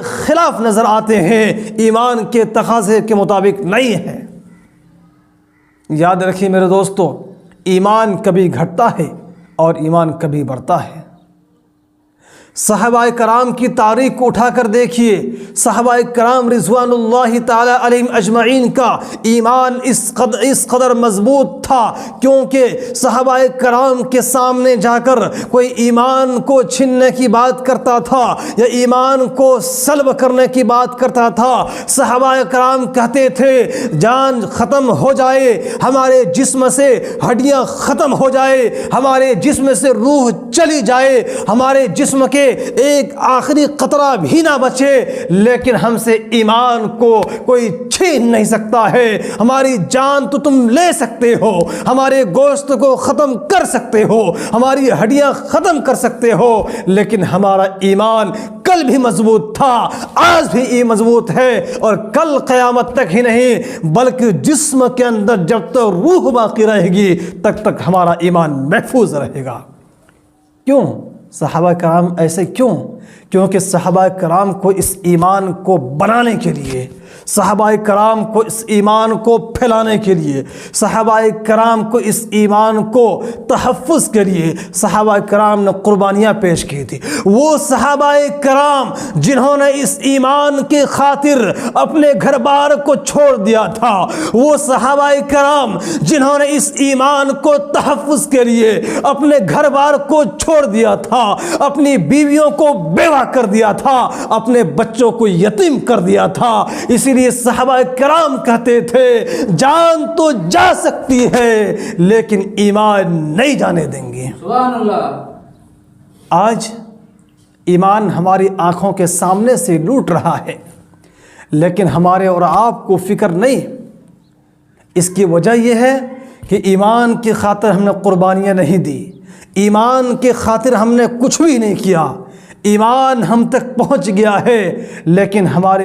خلاف نظر آتے ہیں، ایمان کے تقاضے کے مطابق نہیں ہیں۔ یاد رکھیے میرے دوستو، ایمان کبھی گھٹتا ہے اور ایمان کبھی بڑھتا ہے۔ صحابہ کرام کی تاریخ کو اٹھا کر دیکھیے، صحابہ کرام رضوان اللہ تعالی علیہم اجمعین کا ایمان اس قدر مضبوط تھا کیونکہ صحابہ کرام کے سامنے جا کر کوئی ایمان کو چھیننے کی بات کرتا تھا یا ایمان کو سلب کرنے کی بات کرتا تھا، صحابہ کرام کہتے تھے جان ختم ہو جائے، ہمارے جسم سے ہڈیاں ختم ہو جائے، ہمارے جسم سے روح چلی جائے، ہمارے جسم کے ایک آخری قطرہ بھی نہ بچے، لیکن ہم سے ایمان کو کوئی چھین نہیں سکتا ہے۔ ہماری جان تو تم لے سکتے ہو، ہمارے گوشت کو ختم کر سکتے ہو، ہماری ہڈیاں ختم کر سکتے ہو، لیکن ہمارا ایمان کل بھی مضبوط تھا، آج بھی یہ مضبوط ہے، اور کل قیامت تک ہی نہیں بلکہ جسم کے اندر جب تک روح باقی رہے گی تک ہمارا ایمان محفوظ رہے گا۔ کیوں صحابہ کرام ایسے کیوں؟ کیونکہ صحابہ کرام کو اس ایمان کو بنانے کے لیے، صحابہ کرام کو اس ایمان کو پھیلانے کے لیے، صحابہ کرام کو اس ایمان کو تحفظ کے لیے صحابہ کرام نے قربانیاں پیش کی تھی۔ وہ صحابہ کرام جنہوں نے اس ایمان کی خاطر اپنے گھر بار کو چھوڑ دیا تھا، وہ صحابہ کرام جنہوں نے اس ایمان کو تحفظ کے لیے اپنے گھر بار کو چھوڑ دیا تھا، اپنی بیویوں کو بیوہ کر دیا تھا، اپنے بچوں کو یتیم کر دیا تھا، اسی لیے صحابہ کرام کہتے تھے جان تو جا سکتی ہے لیکن ایمان نہیں جانے دیں گے۔ سبحان اللہ۔ آج ایمان ہماری آنکھوں کے سامنے سے لوٹ رہا ہے لیکن ہمارے اور آپ کو فکر نہیں۔ اس کی وجہ یہ ہے کہ ایمان کی خاطر ہم نے قربانیاں نہیں دی، ایمان کی خاطر ہم نے کچھ بھی نہیں کیا، ایمان ہم تک پہنچ گیا ہے لیکن ہمارے